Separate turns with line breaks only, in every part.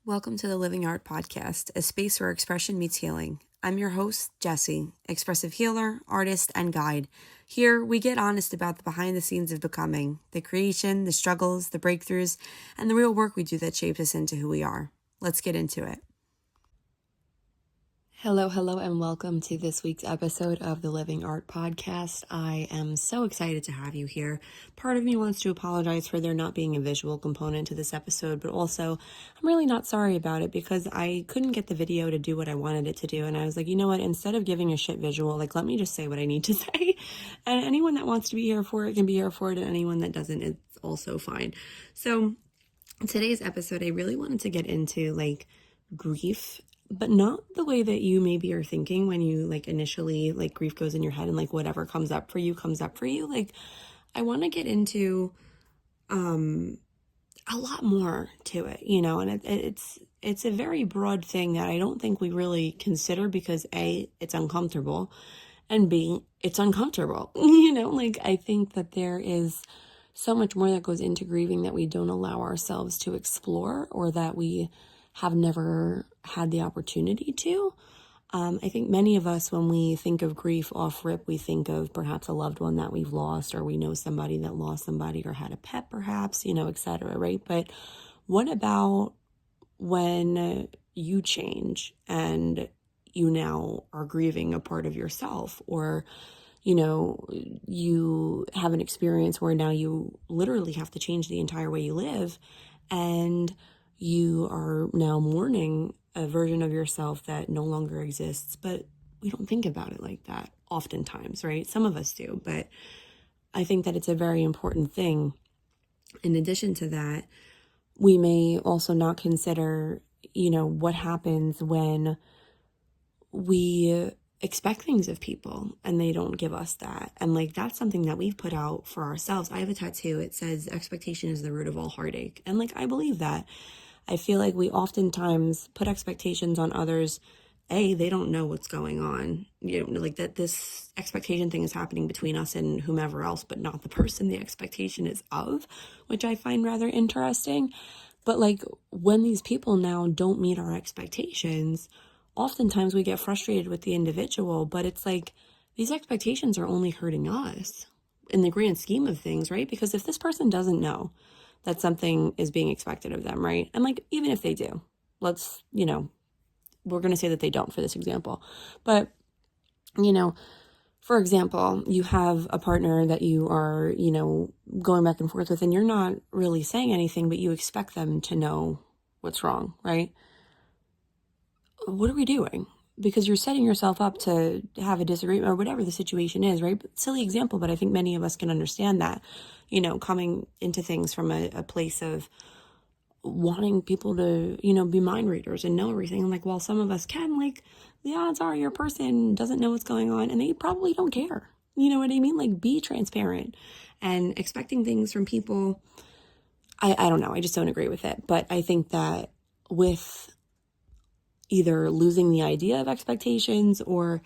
Welcome to the Living Art Podcast, a space where expression meets healing. I'm your host, Jessie, expressive healer, artist, and guide. Here, we get honest about the behind the scenes of becoming, the creation, the struggles, the breakthroughs, and the real work we do that shapes us into who we are. Let's get into it. Hello, and welcome to this week's episode of the Living Art Podcast. I am so excited to have you here. Part of me wants to apologize for there not being a visual component to this episode, but also I'm really not sorry about it because I couldn't get the video to do what I wanted it to do. And I was like, you know what, instead of giving a shit visual, let me just say what I need to say. And anyone that wants to be here for it can be here for it, and anyone that doesn't, it's also fine. So today's episode, I really wanted to get into grief, but not the way that you maybe are thinking when you initially grief goes in your head and whatever comes up for you. I want to get into a lot more to it, and it's a very broad thing that I don't think we really consider because A, it's uncomfortable, and B, it's uncomfortable. I think that there is so much more that goes into grieving that we don't allow ourselves to explore, or that we have never had the opportunity to. I think many of us, when we think of grief off rip, we think of perhaps a loved one that we've lost, or we know somebody that lost somebody or had a pet perhaps, etc., right? But what about when you change and you now are grieving a part of yourself, or you have an experience where now you literally have to change the entire way you live, and you are now mourning a version of yourself that no longer exists. But we don't think about it like that oftentimes, right? Some of us do, but I think that it's a very important thing. In addition to that, we may also not consider, what happens when we expect things of people and they don't give us that. And that's something that we've put out for ourselves. I have a tattoo. It says expectation is the root of all heartache. And I believe that. I feel like we oftentimes put expectations on others. A, they don't know what's going on. That this expectation thing is happening between us and whomever else, but not the person the expectation is of, which I find rather interesting. But when these people now don't meet our expectations, oftentimes we get frustrated with the individual, but it's these expectations are only hurting us in the grand scheme of things, right? Because if this person doesn't know that something is being expected of them, right? And even if they do, we're going to say that they don't for this example. But, for example, you have a partner that you are, going back and forth with, and you're not really saying anything, but you expect them to know what's wrong, right? What are we doing? Because you're setting yourself up to have a disagreement or whatever the situation is, right? Silly example, but I think many of us can understand that, coming into things from a place of wanting people to, be mind readers and know everything. I'm some of us can, the odds are your person doesn't know what's going on and they probably don't care. You know what I mean? Be transparent. And expecting things from people, I don't know. I just don't agree with it. But I think that with either losing the idea of expectations or,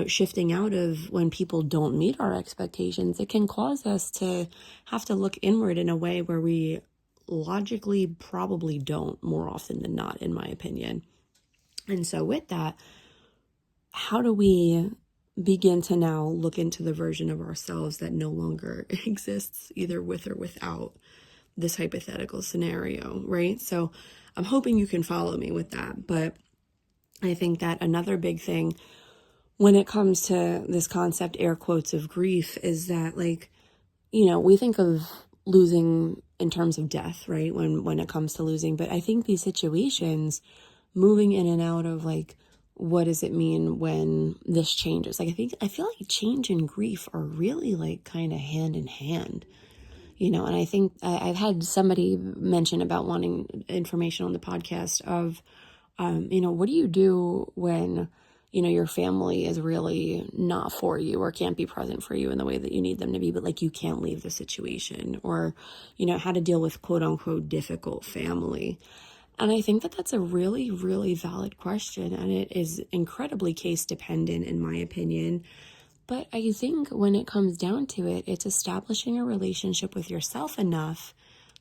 shifting out of when people don't meet our expectations, it can cause us to have to look inward in a way where we logically probably don't, more often than not, in my opinion. And so with that, how do we begin to now look into the version of ourselves that no longer exists, either with or without this hypothetical scenario, right? So I'm hoping you can follow me with that. But I think that another big thing when it comes to this concept, air quotes, of grief is that we think of losing in terms of death, right? When it comes to losing. But I think these situations, moving in and out of what does it mean when this changes? I feel like change and grief are really kind of hand in hand. And I think I've had somebody mention about wanting information on the podcast of, what do you do when, your family is really not for you or can't be present for you in the way that you need them to be, but you can't leave the situation, or, how to deal with quote unquote difficult family. And I think that that's a really, really valid question. And it is incredibly case dependent, in my opinion. But I think when it comes down to it, it's establishing a relationship with yourself enough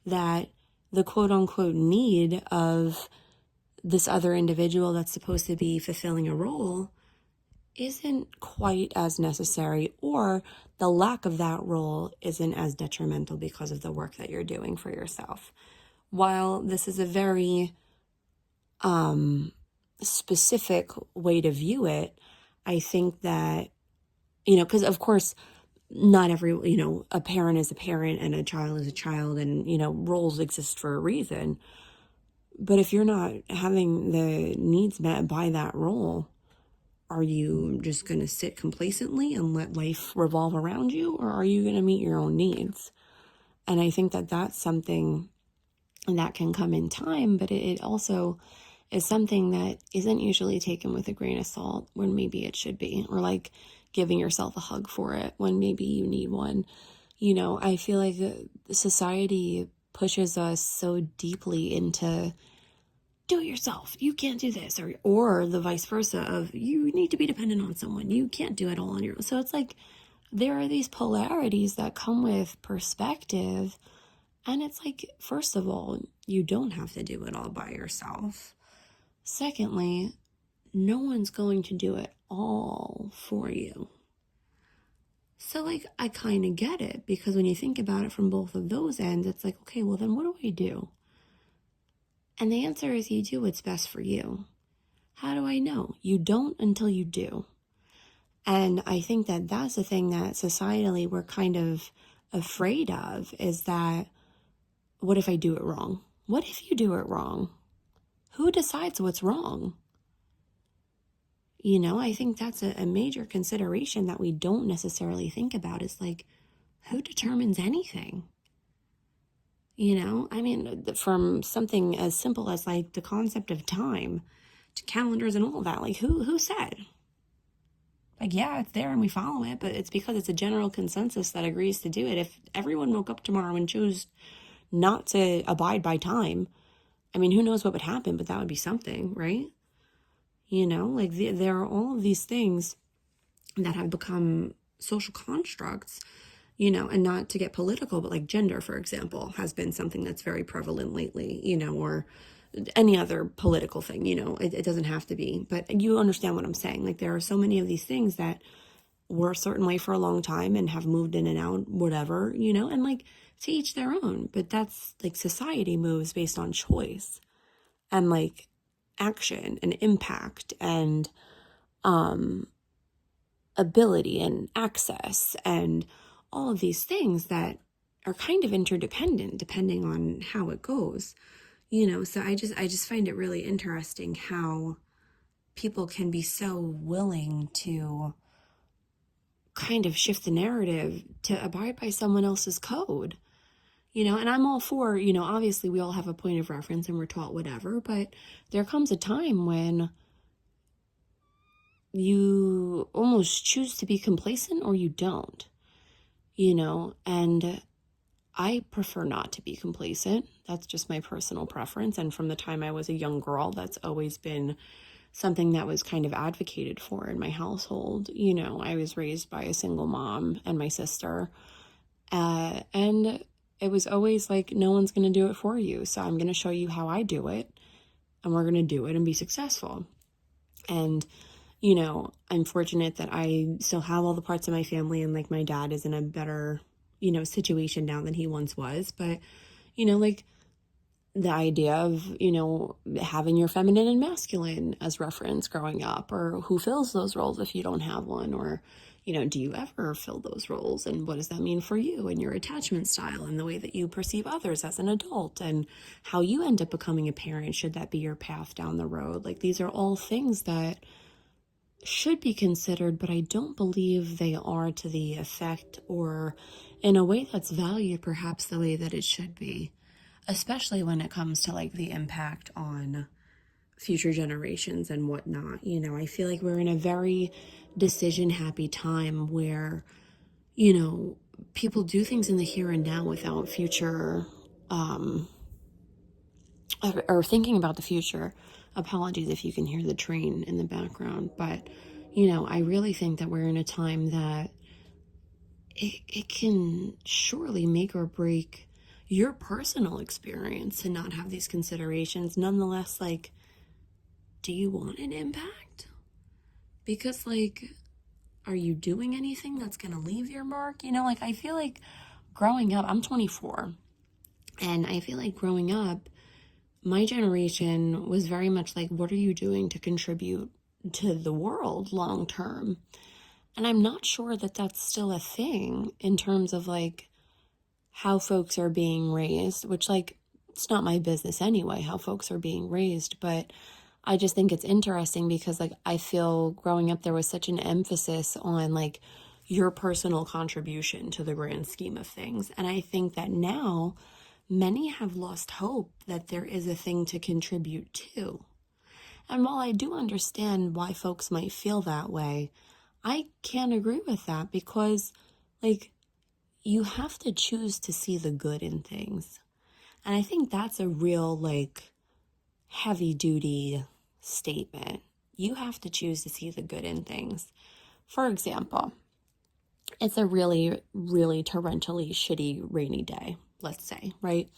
that the quote unquote need of this other individual that's supposed to be fulfilling a role isn't quite as necessary, or the lack of that role isn't as detrimental because of the work that you're doing for yourself. While this is a very specific way to view it, I think that, because of course, not every, a parent is a parent and a child is a child, and, roles exist for a reason. But if you're not having the needs met by that role, are you just going to sit complacently and let life revolve around you, or are you going to meet your own needs? And I think that that's something that can come in time, but it also is something that isn't usually taken with a grain of salt when maybe it should be, or like giving yourself a hug for it when maybe you need one. I feel like society pushes us so deeply into do it yourself, you can't do this, or the vice versa of you need to be dependent on someone, you can't do it all on your own. So it's like there are these polarities that come with perspective, and it's like, first of all, you don't have to do it all by yourself. Secondly, no one's going to do it all for you. So like, I kind of get it, because when you think about it from both of those ends, it's like, okay, well then what do I do? And the answer is you do what's best for you. How do I know? You don't until you do. And I think that that's the thing that societally we're kind of afraid of, is that what if I do it wrong? What if you do it wrong? Who decides what's wrong? I think that's a major consideration that we don't necessarily think about, is like, who determines anything? I mean, from something as simple as like the concept of time to calendars and all that, like who said? Like, yeah, it's there and we follow it, but it's because it's a general consensus that agrees to do it. If everyone woke up tomorrow and chose not to abide by time, I mean, who knows what would happen, but that would be something, right? Like there are all of these things that have become social constructs, and not to get political, but like gender, for example, has been something that's very prevalent lately, or any other political thing, it doesn't have to be, but you understand what I'm saying. Like there are so many of these things that were a certain way for a long time and have moved in and out, whatever, and like to each their own, but that's like society moves based on choice and like action and impact and ability and access and all of these things that are kind of interdependent depending on how it goes, so I just find it really interesting how people can be so willing to kind of shift the narrative to abide by someone else's code, and I'm all for, obviously we all have a point of reference and we're taught whatever, but there comes a time when you almost choose to be complacent or you don't, and I prefer not to be complacent. That's just my personal preference. And from the time I was a young girl, that's always been something that was kind of advocated for in my household. I was raised by a single mom and my sister. And it was always like, no one's going to do it for you. So I'm going to show you how I do it. And we're going to do it and be successful. And, I'm fortunate that I still have all the parts of my family, and like my dad is in a better, situation now than he once was. But, like the idea of, having your feminine and masculine as reference growing up, or who fills those roles if you don't have one, or, do you ever fill those roles? And what does that mean for you and your attachment style and the way that you perceive others as an adult, and how you end up becoming a parent? Should that be your path down the road? Like these are all things that should be considered, but I don't believe they are to the effect or in a way that's valued perhaps the way that it should be, especially when it comes to like the impact on future generations and whatnot. I feel like we're in a very decision happy time where, people do things in the here and now without future, or thinking about the future. Apologies if you can hear the train in the background, but I really think that we're in a time that it can surely make or break your personal experience to not have these considerations. Nonetheless, like do you want an impact? Because, like, are you doing anything that's going to leave your mark? You know, like, I feel like growing up, I'm 24, and I feel like growing up, my generation was very much like, what are you doing to contribute to the world long term? And I'm not sure that that's still a thing in terms of, like, how folks are being raised, which, like, it's not my business anyway, how folks are being raised, but I just think it's interesting because, like, I feel growing up there was such an emphasis on, like, your personal contribution to the grand scheme of things. And I think that now many have lost hope that there is a thing to contribute to. And while I do understand why folks might feel that way, I can't agree with that because, like, you have to choose to see the good in things. And I think that's a real, like, heavy duty statement. You have to choose to see the good in things. For example, it's a really, really torrentially shitty rainy day, let's say, right?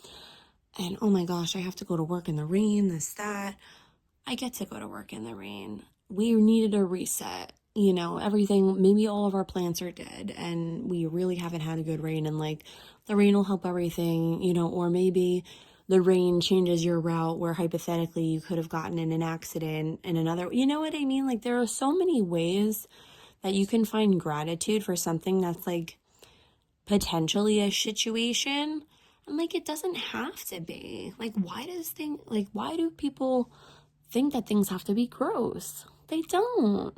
And oh my gosh, I have to go to work in the rain, this, that. I get to go to work in the rain. We needed a reset. You know, everything, maybe all of our plants are dead and we really haven't had a good rain, and, like, the rain will help everything, you know, or maybe the rain changes your route where hypothetically you could have gotten in an accident in another, you know what I mean? Like, there are so many ways that you can find gratitude for something that's, like, potentially a situation. And, like, it doesn't have to be. Like, why do people think that things have to be gross? They don't.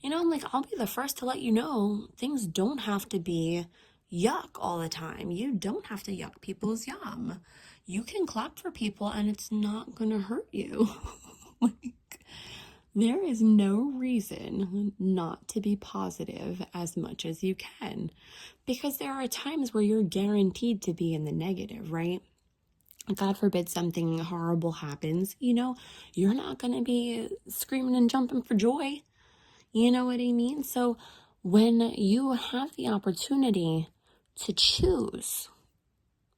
You know, I'm like, I'll be the first to let you know things don't have to be yuck all the time. You don't have to yuck people's yum. You can clap for people and it's not going to hurt you. Like, there is no reason not to be positive as much as you can, because there are times where you're guaranteed to be in the negative, right? God forbid something horrible happens, you know, you're not going to be screaming and jumping for joy. You know what I mean? So when you have the opportunity to choose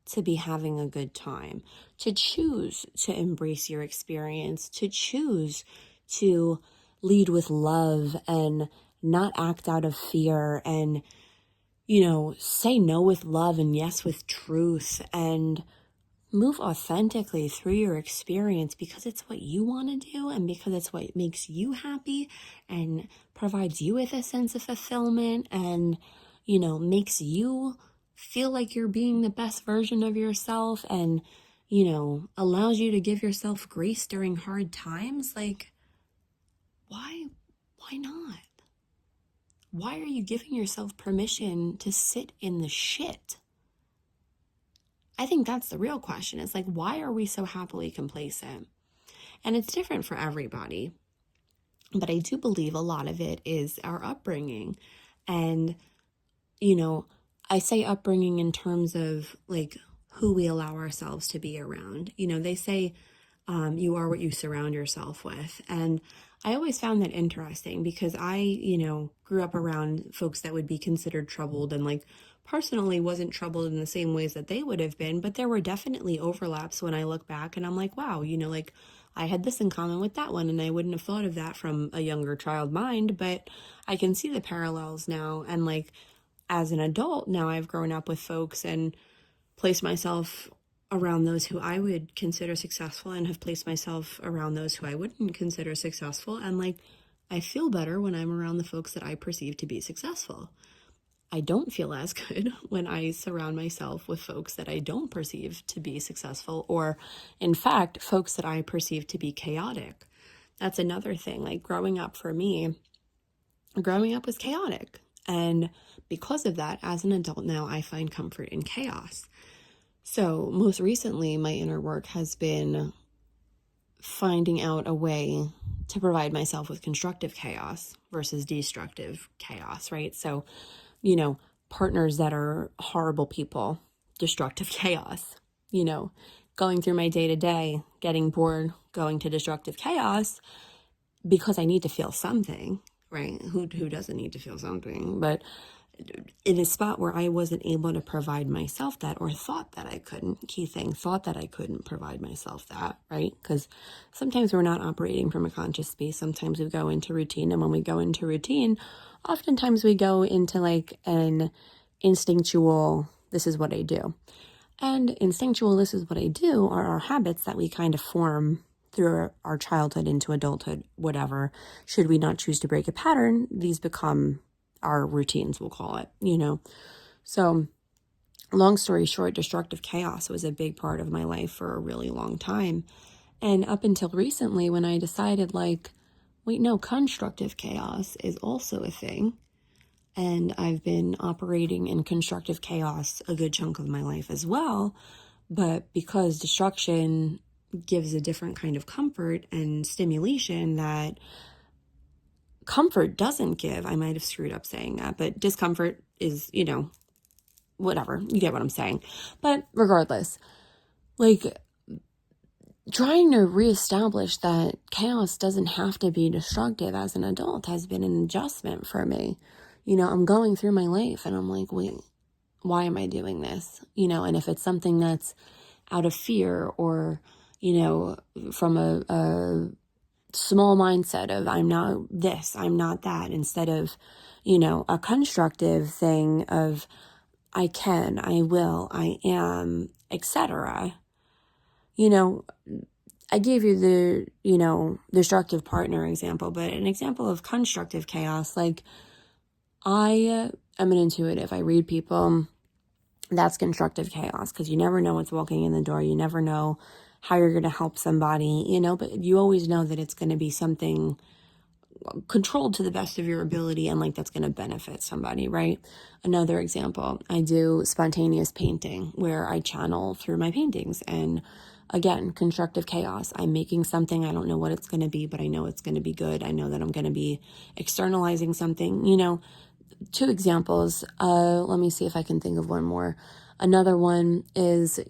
to be having a good time, to choose to embrace your experience, to choose to lead with love and not act out of fear, and, you know, say no with love and yes with truth, and move authentically through your experience because it's what you want to do and because it's what makes you happy and provides you with a sense of fulfillment and, you know, makes you feel like you're being the best version of yourself and, you know, allows you to give yourself grace during hard times. Like, why not? Why are you giving yourself permission to sit in the shit? I think that's the real question. It's like, why are we so happily complacent? And it's different for everybody. But I do believe a lot of it is our upbringing. And, you know, I say upbringing in terms of, like, who we allow ourselves to be around. You know, they say you are what you surround yourself with. And I always found that interesting because I, you know, grew up around folks that would be considered troubled, and, like, personally wasn't troubled in the same ways that they would have been, but there were definitely overlaps when I look back and I'm like, wow, you know, like, I had this in common with that one, and I wouldn't have thought of that from a younger child mind, but I can see the parallels now. And, like, as an adult now, I've grown up with folks and placed myself around those who I would consider successful and have placed myself around those who I wouldn't consider successful. And, like, I feel better when I'm around the folks that I perceive to be successful. I don't feel as good when I surround myself with folks that I don't perceive to be successful, or, in fact, folks that I perceive to be chaotic. That's another thing. Like, growing up for me, growing up was chaotic. And because of that, as an adult now, I find comfort in chaos. So most recently, my inner work has been finding out a way to provide myself with constructive chaos versus destructive chaos, right? So, you know, partners that are horrible people, destructive chaos, you know, going through my day-to-day, getting bored, going to destructive chaos because I need to feel something, right? Who doesn't need to feel something? But in a spot where I wasn't able to provide myself that, or thought that I couldn't. Key thing, thought that I couldn't provide myself that, right? Because sometimes we're not operating from a conscious space. Sometimes we go into routine, and when we go into routine, oftentimes we go into like an instinctual, this is what I do. And instinctual, this is what I do, are our habits that we kind of form through our childhood into adulthood, whatever. Should we not choose to break a pattern, these become our routines, we'll call it, So long story short, destructive chaos was a big part of my life for a really long time. And up until recently, when I decided like, wait, no, constructive chaos is also a thing. And I've been operating in constructive chaos a good chunk of my life as well. But because destruction gives a different kind of comfort and stimulation that comfort doesn't give, I might have screwed up saying that, but discomfort is, whatever, you get what I'm saying. But regardless, like trying to reestablish that chaos doesn't have to be destructive as an adult has been an adjustment for me. I'm going through my life and I'm like, wait, why am I doing this? And if it's something that's out of fear or, from a small mindset of I'm not this, I'm not that, instead of, a constructive thing of I can, I will, I am, etc. I gave you the, destructive partner example, but an example of constructive chaos, like I am an intuitive. I read people. That's constructive chaos because you never know what's walking in the door. You never know how you're going to help somebody, but you always know that it's going to be something controlled to the best of your ability and like that's going to benefit somebody, right? Another example, I do spontaneous painting where I channel through my paintings, and again, constructive chaos. I'm making something, I don't know what it's going to be, but I know it's going to be good. I know that I'm going to be externalizing something, 2 examples. Let me see if I can think of one more. Another one is,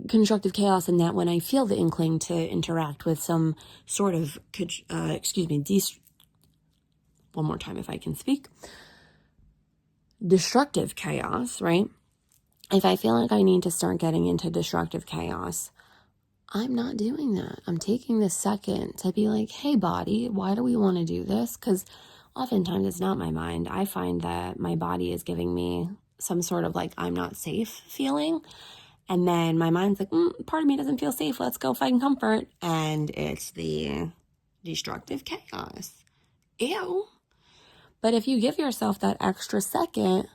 constructive chaos in that when I feel the inkling to interact with some sort of, one more time if I can speak. Destructive chaos, right? If I feel like I need to start getting into destructive chaos, I'm not doing that. I'm taking this second to be like, hey, body, why do we want to do this? Because oftentimes it's not my mind. I find that my body is giving me some sort of like I'm not safe feeling. And then my mind's like, part of me doesn't feel safe. Let's go find comfort. And it's the destructive chaos. Ew. But if you give yourself that extra second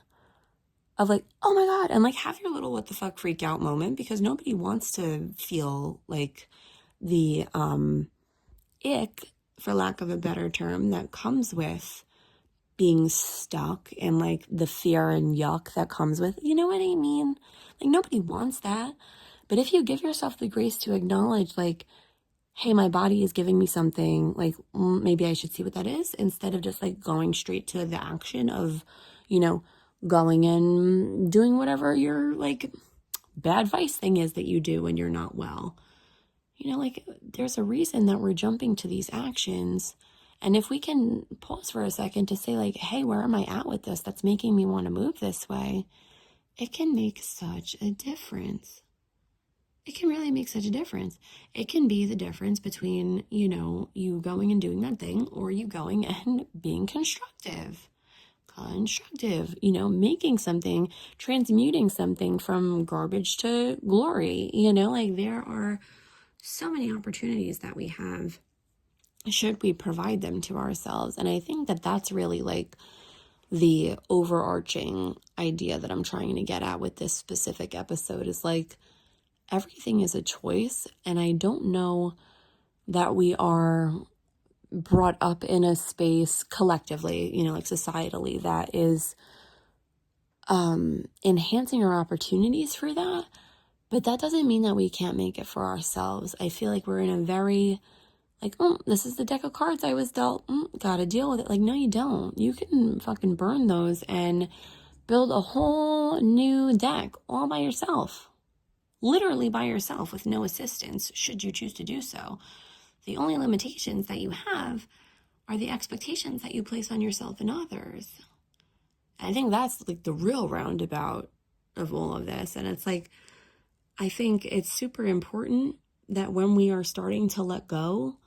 of like, oh my God, and like have your little what the fuck freak out moment, because nobody wants to feel like the ick, for lack of a better term, that comes with being stuck and like the fear and yuck that comes with, you know what I mean? Like nobody wants that. But if you give yourself the grace to acknowledge like, hey, my body is giving me something, like maybe I should see what that is, instead of just like going straight to the action of, going and doing whatever your like bad vice thing is that you do when you're not well. Like there's a reason that we're jumping to these actions. And if we can pause for a second to say like, hey, where am I at with this that's making me want to move this way? It can make such a difference. It can really make such a difference. It can be the difference between, you going and doing that thing or you going and being constructive, making something, transmuting something from garbage to glory. Like there are so many opportunities that we have should we provide them to ourselves. And I think that that's really like the overarching idea that I'm trying to get at with this specific episode is like everything is a choice. And I don't know that we are brought up in a space collectively, like societally, that is enhancing our opportunities for that. But that doesn't mean that we can't make it for ourselves. I feel like we're in a very like, this is the deck of cards I was dealt. Gotta deal with it. Like, no, you don't. You can fucking burn those and build a whole new deck all by yourself. Literally by yourself with no assistance, should you choose to do so. The only limitations that you have are the expectations that you place on yourself and others. I think that's like the real roundabout of all of this. And it's like, I think it's super important that when we are starting to let go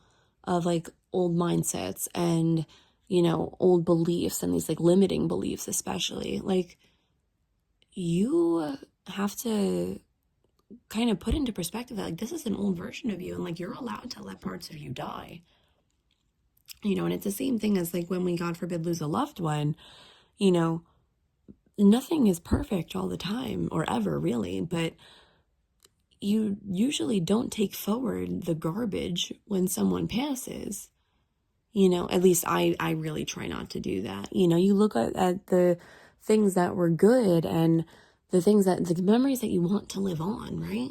of like old mindsets and, old beliefs and these like limiting beliefs, especially, like you have to kind of put into perspective that like this is an old version of you and like you're allowed to let parts of you die. And it's the same thing as like when we, God forbid, lose a loved one, nothing is perfect all the time or ever really, but you usually don't take forward the garbage when someone passes. At least I really try not to do that. You look at the things that were good and the memories that you want to live on, right?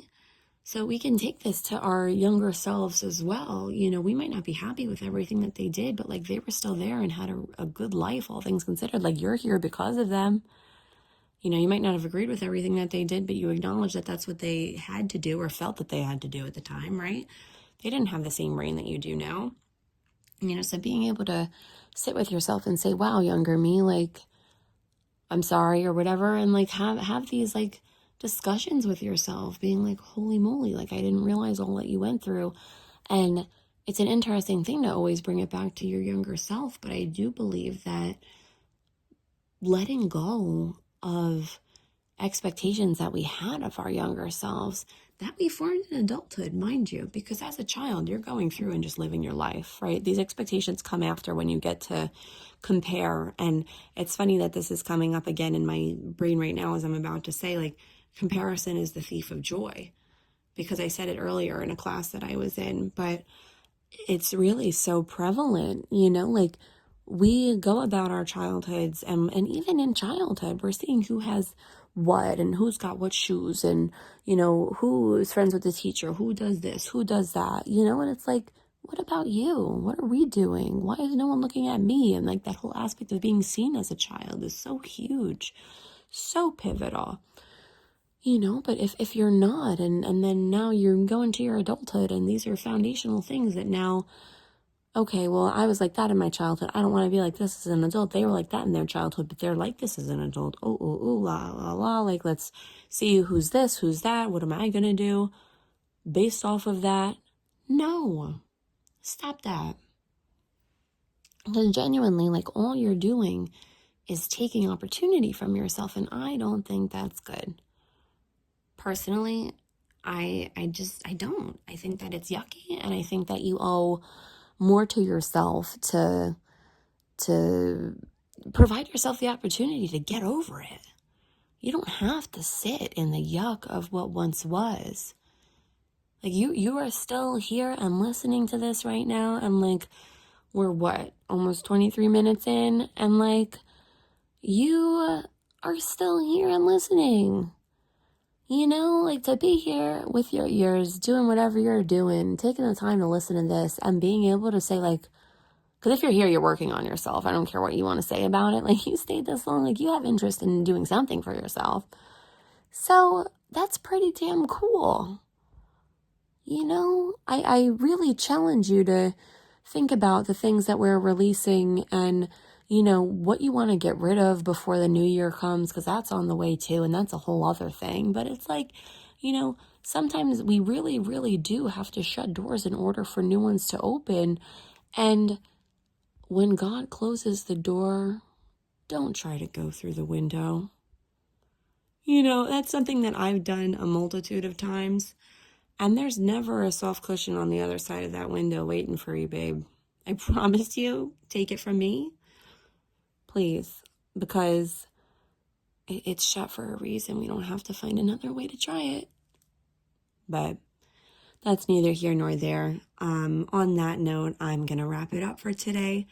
So we can take this to our younger selves as well. We might not be happy with everything that they did, but like they were still there and had a good life, all things considered. Like you're here because of them. You might not have agreed with everything that they did, but you acknowledge that that's what they had to do or felt that they had to do at the time, right? They didn't have the same brain that you do now. So being able to sit with yourself and say, wow, younger me, like, I'm sorry or whatever. And like have these like discussions with yourself being like, holy moly, like I didn't realize all that you went through. And it's an interesting thing to always bring it back to your younger self. But I do believe that letting go of expectations that we had of our younger selves that we formed in adulthood, mind you, because as a child, you're going through and just living your life, right? These expectations come after when you get to compare. And it's funny that this is coming up again in my brain right now as I'm about to say, like, comparison is the thief of joy, because I said it earlier in a class that I was in, but it's really so prevalent, like we go about our childhoods and even in childhood, we're seeing who has what and who's got what shoes and, who is friends with the teacher, who does this, who does that, and it's like, what about you? What are we doing? Why is no one looking at me? And like that whole aspect of being seen as a child is so huge, so pivotal. But if you're not, and then now you're going to your adulthood and these are foundational things that now, okay, well, I was like that in my childhood. I don't want to be like this as an adult. They were like that in their childhood, but they're like this as an adult. Oh, oh, oh, la, la, la. Like, let's see who's this, who's that. What am I going to do based off of that? No, stop that. Because genuinely, like all you're doing is taking opportunity from yourself. And I don't think that's good. Personally, I don't. I think that it's yucky, and I think that you owe more to yourself to provide yourself the opportunity to get over it. You don't have to sit in the yuck of what once was. Like you are still here and listening to this right now, and like we're what, almost 23 minutes in, and like you are still here and listening. Like to be here with your ears, doing whatever you're doing, taking the time to listen to this and being able to say like, because if you're here, you're working on yourself. I don't care what you want to say about it. Like you stayed this long, like you have interest in doing something for yourself. So that's pretty damn cool. I really challenge you to think about the things that we're releasing and what you want to get rid of before the new year comes, because that's on the way too, and that's a whole other thing. But it's like, sometimes we really, really do have to shut doors in order for new ones to open. And when God closes the door, don't try to go through the window. That's something that I've done a multitude of times. And there's never a soft cushion on the other side of that window waiting for you, babe. I promise you, take it from me. Please, because it's shut for a reason. We don't have to find another way to try it. But that's neither here nor there. On that note, I'm going to wrap it up for today.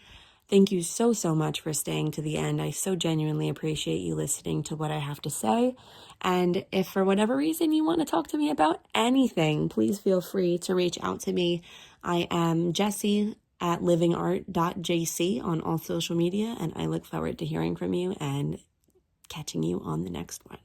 Thank you so, so much for staying to the end. I so genuinely appreciate you listening to what I have to say. And if for whatever reason you want to talk to me about anything, please feel free to reach out to me. I am Jessie at livingart.jc on all social media, and I look forward to hearing from you and catching you on the next one.